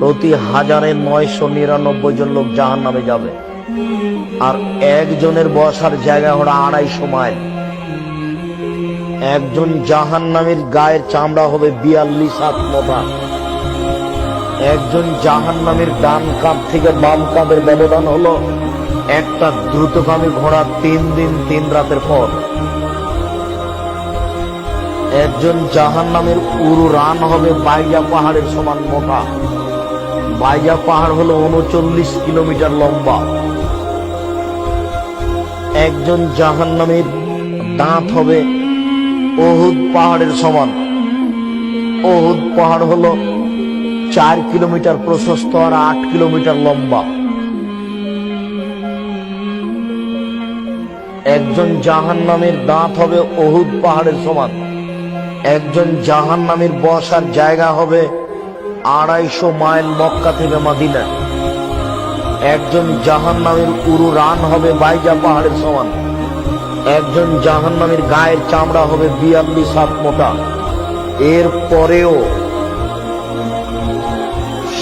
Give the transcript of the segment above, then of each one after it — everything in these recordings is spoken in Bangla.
প্রতি 1999 জন লোক জাহান্নামে যাবে, আর একজনের বসার জায়গা হলো 250 মাইল। একজন জাহান্নামীর গায়ের চামড়া হবে 42 হাত মোটা। একজন জাহান্নামীর ডান কাঁধ থেকে বাম কাঁধের ব্যবধান হলো একটা দ্রুতগামী ঘোড়া 3 দিন 3 রাতের পথ। একজন জাহান্নামের উরু রান হবে বাইজা পাহাড়ের সমান মোটা। বাইজা পাহাড় হলো 39 কিলোমিটার লম্বা। একজন জাহান্নামের দাঁত হবে ওহুদ পাহাড়ের সমান। ওহুদ পাহাড় হলো 4 কিলোমিটার প্রশস্ত আর 8 কিলোমিটার লম্বা। একজন জাহান্নামের দাঁত হবে ওহুদ পাহাড়ের সমান। একজন জাহান্নামের বসার জায়গা হবে 250 মাইল মক্কা থেকে মদিনা। একজন জাহান্নামের উরু রান হবে বাইজা পাহাড়ের সমান। একজন জাহান্নামের গায়ের চামড়া হবে 42 হাত মোটা। এর পরেও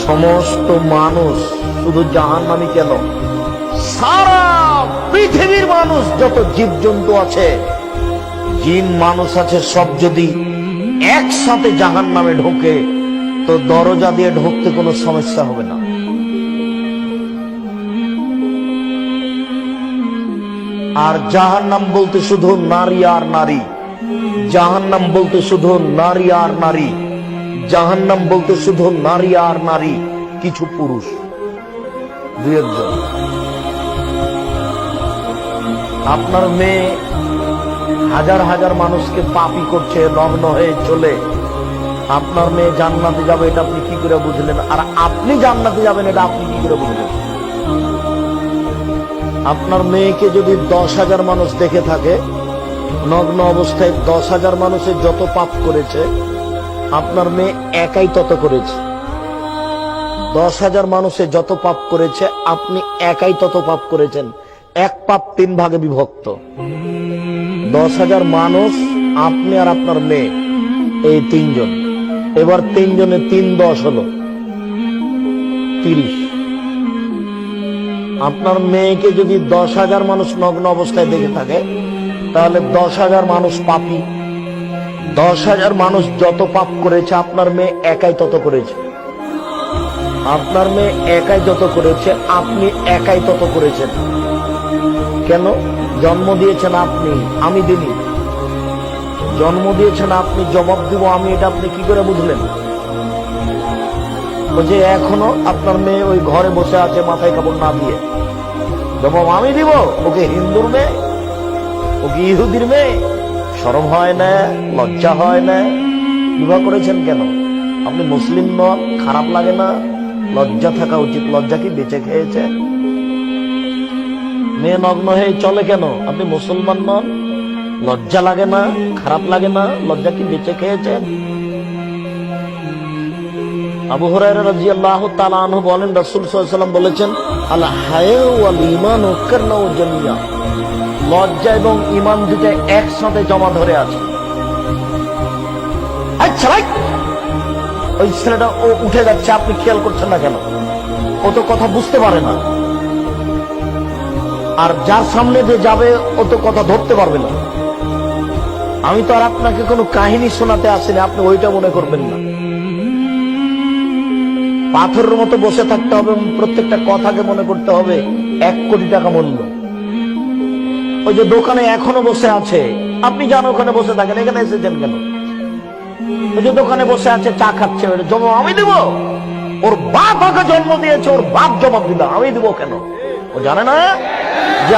সমস্ত মানুষ, শুধু জাহান্নামী কেন, সারা পৃথিবীর মানুষ, যত জীবজন্তু আছে, জিন মানুষ আছে, সব যদি একসাথে জাহান্নামে ঢোকে তো দরজা দিয়ে ঢুকতে কোনো সমস্যা হবে না। আর জাহান্নাম বলতে শুধু নারী আর নারী, জাহান্নাম বলতে শুধু নারী আর নারী, জাহান্নাম বলতে শুধু নারী আর নারী, কিছু পুরুষ 2-1 জন। আপনার মেয়ে হাজার হাজার মানুষকে পাপী করছে, নগ্ন হয়ে চলে, আপনার মেয়ে জান্নাতে যাবে এটা আপনি কি করে বুঝলেন? আর আপনি জান্নাতে যাবেন এটা আপনি কি করে বুঝলেন? আপনার মেয়েকে যদি 10,000 মানুষ দেখে থাকে নগ্ন অবস্থায়, 10,000 মানুষে যত পাপ করেছে আপনার মেয়ে একাই তত করেছে। 10,000 মানুষে যত পাপ করেছে আপনি একাই তত পাপ করেছেন। এক পাপ 3 ভাগে বিভক্ত। 10,000 মানুষ, আপনি আর আপনার মেয়ে, এই 3 জন। এবার 3 জনে 3 10 হলো 30। আপনার মেয়েকে যদি 10,000 মানুষ নগ্ন অবস্থায় দেখে থাকে তাহলে 10,000 মানুষ পাপী। 10,000 মানুষ যত পাপ করেছে আপনার মেয়ে একাই তত করেছে। আপনার মেয়ে একাই যত করেছে আপনি একাই তত করেছেন। কেন? জন্ম দিয়েছেন আপনি, আমি দিনি। জন্ম দিয়েছেন আপনি, জবাব দিব আমি, এটা আপনি কি করে বুঝলেন? যে এখনো আপনার মেয়ে ওই ঘরে বসে আছে মাথায় কাপড় না দিয়ে, জবাব আমি দিব। ওকে হিন্দুর মেয়ে, ওকে ইহুদির মেয়ে, শরম হয় না, লজ্জা হয় না? বিবাহ করেছেন কেন? আপনি মুসলিম নন, খারাপ লাগে না? লজ্জা থাকা উচিত। লজ্জা কি বেঁচে খেয়েছে? মেয়ে নগ্ন হয়ে চলে কেন? আপনি মুসলমান নন, লজ্জা লাগে না, খারাপ লাগে না? লজ্জা কি বেঁচে খেয়েছেন? আবু হুরায়রা রাদিয়াল্লাহু তাআলা আনহু বলেন, রাসূল সাল্লাল্লাহু আলাইহি ওয়াসাল্লাম বলেছেন, আল হায়া ওয়াল ঈমানু কারনাউ জামিয়া। লজ্জা এবং ঈমান দুটো একসাথে জমা ধরে আছে। আচ্ছা ভাই, ওই ছেলেটা ও উঠে যাচ্ছে, আপনি খেয়াল করছেন না কেন? ও তো কথা বুঝতে পারে না। আর যার সামনে যে যাবে ও তো কথা ধরতে পারবে না। আমি তো আর আপনাকে কোনো কাহিনী শোনাতে আসিনি, আপনি ওইটা মনে করবেন না। পাথরের মতো বসে থাকতে হবে, প্রত্যেকটা কথাকে মনে করতে হবে 1 কোটি টাকা মূল্য। ওই যে দোকানে এখনো বসে আছে, আপনি যান ওখানে বসে থাকেন, এখানে এসেছেন কেন? ওই যে দোকানে বসে আছে চা খাচ্ছে, জবাব আমি দিব। ওর বাপ ওকে জন্ম দিয়েছে, ওর বাপ জবাব দিল, আমি দিব কেন? ও জানে না যে